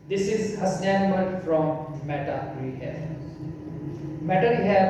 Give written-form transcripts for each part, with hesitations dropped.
This is Hasnain Umar from Meta Rehab. Meta Rehab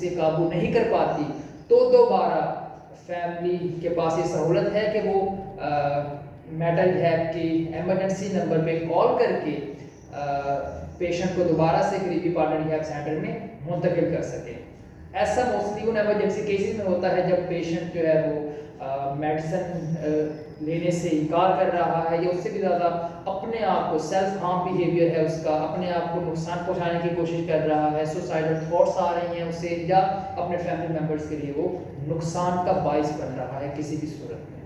سے قابو نہیں کر پاتی، تو دوبارہ فیملی کے پاس یہ سہولت ہے کہ وہ میٹل ریہیب کی ایمرجنسی نمبر پہ کال کر کے پیشنٹ کو دوبارہ سے قریبی پارٹنر ریہیب سینٹر میں منتقل کر سکے۔ ایسا موسٹلی ان ایمرجنسی کیسز میں ہوتا ہے جب پیشنٹ جو ہے وہ میڈیسن لینے سے انکار کر رہا ہے، یا اس سے بھی زیادہ اپنے آپ کو سیلف ہارم بیہیویئر ہے اس کا، اپنے آپ کو نقصان پہنچانے کی کوشش کر رہا ہے، سوسائڈل تھاٹس آ رہی ہیں اسے، یا اپنے فیملی ممبرس کے لیے وہ نقصان کا باعث بن رہا ہے کسی بھی صورت میں۔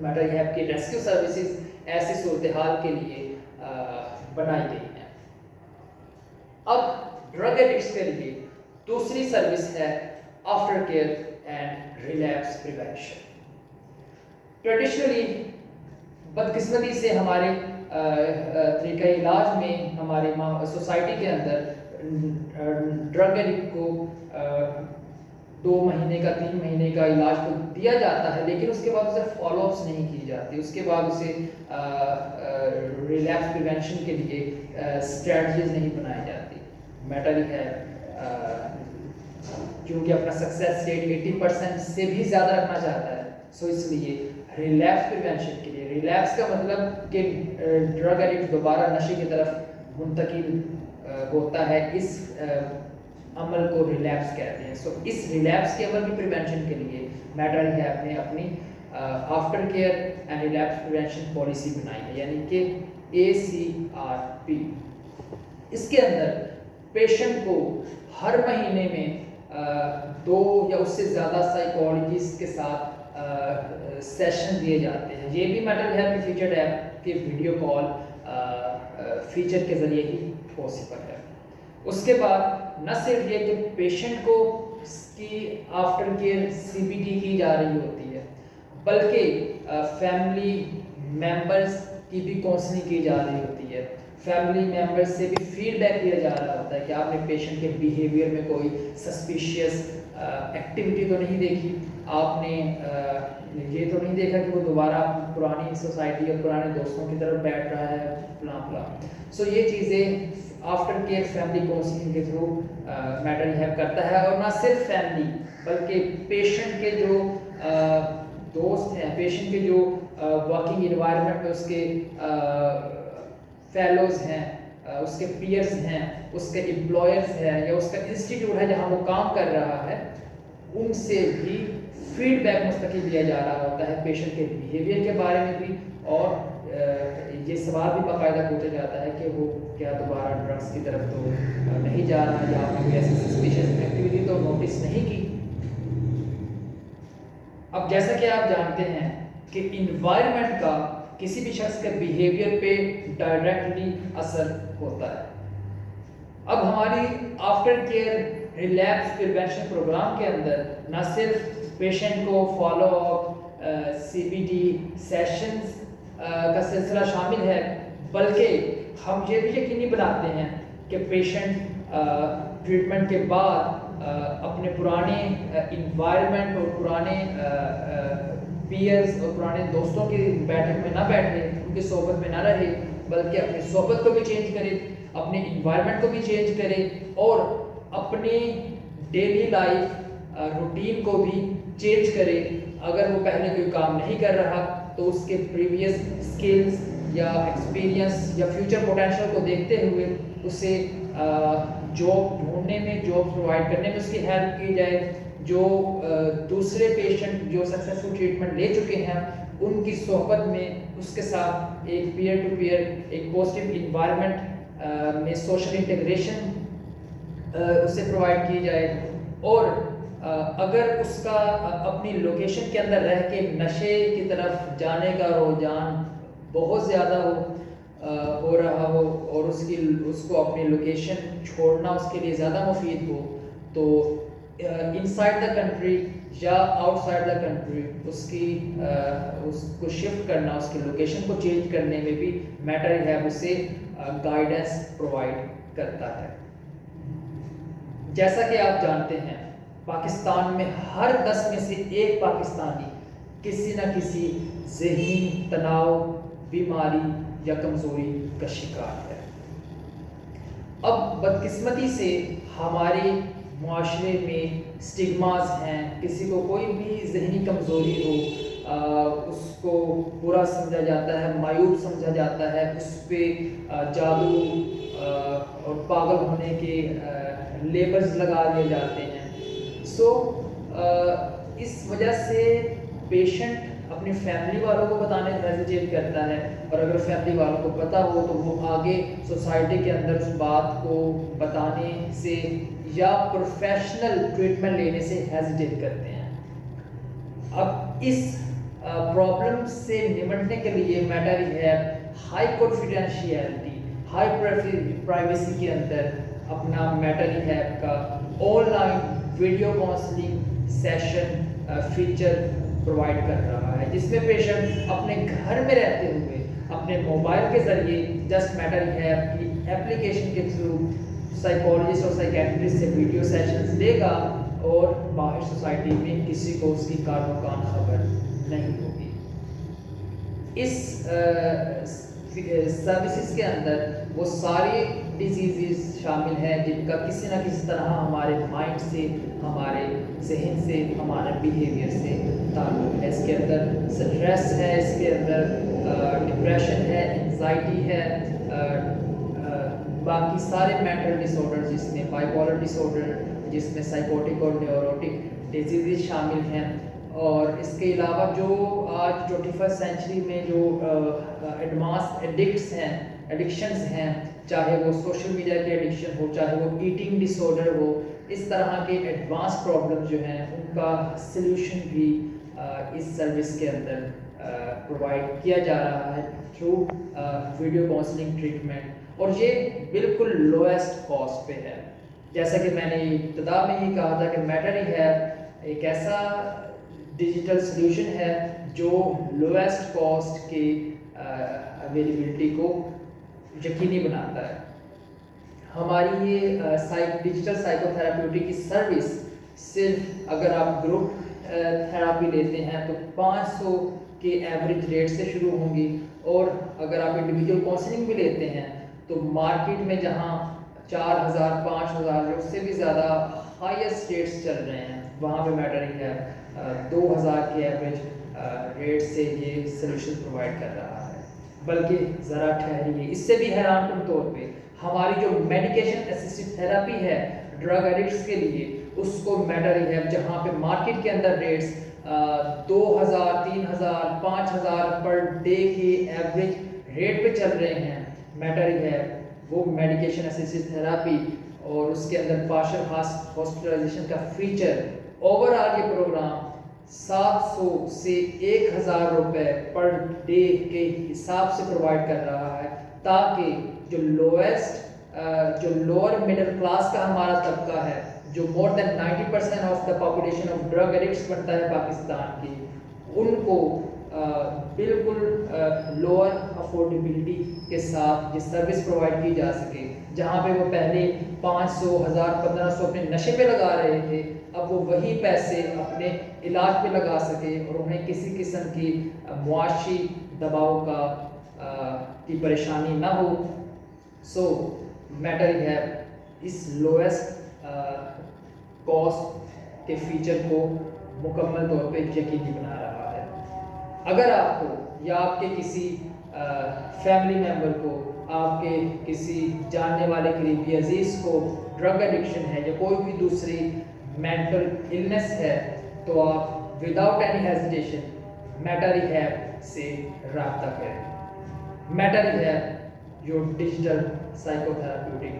میٹل ریہیب کی ریسکیو سروسز ایسی صورتحال کے لیے بنائی گئی ہیں۔ اب ڈرگ ایڈکٹس کے لیے دوسری سروس ہے after care and relapse prevention. Traditionally بدقسمتی سے ہمارے طریقہ علاج میں ہمارے سوسائٹی کے اندر ڈرگ ایڈکٹ کو 2 مہینے کا 3 مہینے کا علاج تو دیا جاتا ہے، لیکن اس کے بعد اسے فالو اپس نہیں کی جاتی، اس کے بعد اسے ریلیپس پریونشن کے لیے اسٹریٹجیز نہیں بنائی جاتی۔ میٹل ریہیب کیونکہ اپنا سکسیس ریٹ 80% سے بھی زیادہ رکھنا چاہتا ہے، سو اس لیے ریلیپس پریونشن کے لیے، ریلیپس کا مطلب کہ ڈرگ ایڈکٹ دوبارہ نشے کی طرف منتقل ہوتا ہے، اس عمل کو ریلیپس کہتے ہیں۔ سو اس ریلیپس کے عمل کی پریونشن کے لیے میٹل ریہیب نے اپنی after care and relapse prevention policy بنائی ہے، یعنی کہ ACRP۔ اس کے اندر پیشنٹ کو ہر مہینے میں 2 یا اس سے زیادہ سائیکالوجسٹ کے ساتھ سیشن دیے جاتے ہیں۔ یہ بھی میٹل ریہیب کی فیچرڈ ایپ کے ویڈیو کال فیچر کے ذریعے ہی پاسبل ہے۔ اس کے بعد نہ صرف یہ کہ پیشنٹ کو اس کی آفٹر کیئر CBT کی جا رہی ہوتی ہے، بلکہ فیملی ممبرس کی بھی کاؤنسلنگ کی جا رہی ہوتی ہے، فیملی ممبرس سے بھی فیڈ بیک دیا جا رہا ہوتا ہے کہ آپ نے پیشنٹ کے بیہیویئر میں کوئی سسپیشیس ایکٹیویٹی تو نہیں دیکھی، آپ نے یہ تو نہیں دیکھا کہ وہ دوبارہ پرانی سوسائٹی اور پرانے دوستوں کی طرف بیٹھ رہا ہے فلاں فلاں۔ سو یہ چیزیں آفٹر کیئر فیملی کاؤنسلنگ کے تھرو میٹل ریہیب کرتا ہے، اور نہ صرف فیملی بلکہ پیشنٹ کے جو دوست ہیں، پیشنٹ کے جو ورکنگ انوائرمنٹ میں اس کے فیلوز ہیں، اس کے پیئرز ہیں، اس کے امپلائرز ہیں، یا اس کا انسٹیٹیوٹ ہے جہاں وہ کام کر رہا ہے، ان سے بھی فیڈ بیک مستقل دیا جا رہا ہوتا ہے پیشنٹ کے بیہیویئر کے بارے میں بھی، اور یہ سوال بھی باقاعدہ پوچھا جاتا ہے کہ وہ کیا دوبارہ ڈرگس کی طرف تو نہیں جا رہا، یا آپ نے کوئی ایسی سسپیشیس ایکٹیویٹی تو نوٹس نہیں کی۔ اب جیسا کہ آپ جانتے ہیں کہ انوائرمنٹ کا کسی بھی شخص کے بیہیویئر پہ ڈائریکٹلی اثر ہوتا ہے۔ اب ہماری after care relapse prevention program کے اندر نہ صرف پیشنٹ کو فالو اپ CBT سیشنز کا سلسلہ شامل ہے، بلکہ ہم یہ بھی یقینی بناتے ہیں کہ پیشنٹ ٹریٹمنٹ کے بعد اپنے پرانے انوائرمنٹ اور پرانے پیئرز اور پرانے دوستوں کی بیٹھک میں نہ بیٹھے، ان کی صحبت میں نہ رہے، بلکہ اپنی صحبت کو بھی چینج کرے، اپنے انوائرمنٹ کو بھی چینج کرے، اور اپنی ڈیلی لائف روٹین کو بھی چینج کرے۔ اگر وہ پہلے کوئی کام نہیں کر رہا تو اس کے پریویس اسکلز یا ایکسپیرینس یا فیوچر پوٹینشیل کو دیکھتے ہوئے اسے جاب ڈھونڈنے میں، جاب پرووائڈ کرنے میں اس کی ہیلپ کی جائے۔ جو دوسرے پیشنٹ جو سکسیسفل ٹریٹمنٹ لے چکے ہیں ان کی صحبت میں اس کے ساتھ ایک پیئر ٹو پیئر ایک پازیٹیو انوائرمنٹ میں سوشل انٹیگریشن اسے پرووائڈ کی جائے، اور اگر اس کا اپنی لوکیشن کے اندر رہ کے نشے کی طرف جانے کا رجحان بہت زیادہ ہو رہا ہو، اور اس کو اپنی لوکیشن چھوڑنا اس کے لیے زیادہ مفید ہو، تو انسائڈ دا کنٹری یا آؤٹ سائڈ دا کنٹری اس کو شفٹ کرنا، اس کی لوکیشن کو چینج کرنے میں بھی میٹل ریہیب اسے گائیڈنس پرووائڈ کرتا ہے۔ جیسا کہ آپ جانتے ہیں پاکستان میں ہر 10 میں سے ایک پاکستانی کسی نہ کسی ذہنی تناؤ، بیماری یا کمزوری کا شکار ہے۔ اب بدقسمتی سے ہمارے معاشرے میں اسٹگماز ہیں، کسی کو کوئی بھی ذہنی کمزوری ہو اس کو برا سمجھا جاتا ہے، معیوب سمجھا جاتا ہے، اس پہ جادو اور پاگل ہونے کے لیبلز لگا دیے جاتے ہیں. سو اس وجہ سے پیشنٹ اپنی فیملی والوں کو بتانے سے ہیزیٹیٹ کرتا ہے، اور اگر فیملی والوں کو پتہ ہو تو وہ آگے سوسائٹی کے اندر اس بات کو بتانے سے یا پروفیشنل ٹریٹمنٹ لینے سے ہیزیٹیٹ کرتے ہیں. اب اس پرابلم سے نمٹنے کے لیے meta rehab high confidentiality, high privacy کے اندر اپنا میٹا ریہیب کا on line video counselling session feature provide کر رہا ہے، جس میں پیشنٹ اپنے گھر میں رہتے ہوئے اپنے موبائل کے ذریعے جسٹ میٹا ریہیب کی ایپلیکیشن کے تھرو سائیکالوجسٹ اور سائیکیٹرسٹ سے ویڈیو سیشنز لے گا، اور باہر سوسائٹی میں کسی کو اس کی کار و کان خبر نہیں ہوگی. اس سروسز کے اندر وہ ساری ڈیزیزز شامل ہیں جن کا کسی نہ کسی طرح ہمارے مائنڈ سے، ہمارے ذہن سے، ہمارے بیہیویئر سے تعلق ہے. اس کے اندر سٹریس ہے، اس کے اندر ڈپریشن ہے، انزائٹی ہے، باقی سارے مینٹل ڈس آرڈر جس میں بائیپولر ڈس آرڈر، جس میں سائیکوٹک اور نیوروٹک ڈیزیزز شامل ہیں. اور اس کے علاوہ جو آج 21 سینچری میں جو ایڈوانس ایڈکشنز ہیں، چاہے وہ سوشل میڈیا کے ایڈکشن ہو، چاہے وہ ایٹنگ ڈس آرڈر ہو، اس طرح کے ایڈوانس پرابلم جو ہیں ان کا سلوشن بھی اس سروس کے اندر پرووائڈ کیا جا رہا ہے تھرو ویڈیو کاؤنسلنگ ٹریٹمنٹ. اور یہ بالکل لویسٹ کاسٹ پہ ہے. جیسا کہ میں نے ابتدا میں ہی کہا تھا کہ میٹا ریہیب ایک ایسا ڈیجیٹل سلیوشن ہے جو لویسٹ کاسٹ کی اویلیبلٹی کو یقینی بناتا ہے. ہماری یہ ڈیجیٹل سائیکو تھراپیوٹک کی سروس صرف اگر آپ گروپ تھراپی لیتے ہیں تو 500 کے ایوریج ریٹ سے شروع ہوں گی، اور اگر آپ انڈیویجول کاؤنسلنگ بھی لیتے ہیں تو مارکیٹ میں جہاں 4000 5000 اس سے بھی زیادہ ہائیسٹ ریٹس چل رہے ہیں، وہاں پہ میٹا ریہیب 2000 کے ایوریج ریٹ سے یہ سلوشن پرووائڈ کر رہا ہے. بلکہ ذرا ٹھہریے، اس سے بھی حیران کن طور پہ ہماری جو میڈیکیشن اسسٹڈ تھراپی ہے ڈرگ ایڈکٹس کے لیے، اس کو میٹا ریہیب جہاں پہ مارکیٹ کے اندر ریٹس 2000 3000 5000 پر ڈے کے ایوریج ریٹ پہ چل رہے ہیں، میٹا ریہیب وہ میڈیکیشن اسسٹڈ تھراپی اور اس کے اندر پارشل ہاسپٹلائزیشن کا فیچر، اوور آل یہ پروگرام 700 سے 1000 روپے پر ڈے کے حساب سے پرووائڈ کر رہا ہے، تاکہ جو لوور مڈل کلاس کا ہمارا طبقہ ہے، جو مور دین 90% of the population of drug addicts بنتا ہے پاکستان کی، ان کو بالکل لوور افورڈیبلٹی کے ساتھ یہ سروس پرووائڈ کی جا سکے. جہاں پہ وہ پہلے 500 1000 1500 اپنے نشے پہ لگا رہے تھے، اب وہ وہی پیسے اپنے علاج پہ لگا سکے اور انہیں کسی قسم کی معاشی دباؤ کی پریشانی نہ ہو. سو میٹا ریہیب اس لویسٹ کاسٹ کے فیچر کو مکمل طور پہ یقینی بنا رہا ہے. اگر آپ کو یا آپ کے کسی فیملی ممبر کو، آپ کے کسی جاننے والے قریبی عزیز کو ڈرگ ایڈکشن ہے یا کوئی بھی دوسری مینٹل النس ہے، تو آپ without any hesitation meta rehab سے رابطہ کریں. Meta rehab your digital psychotherapeutic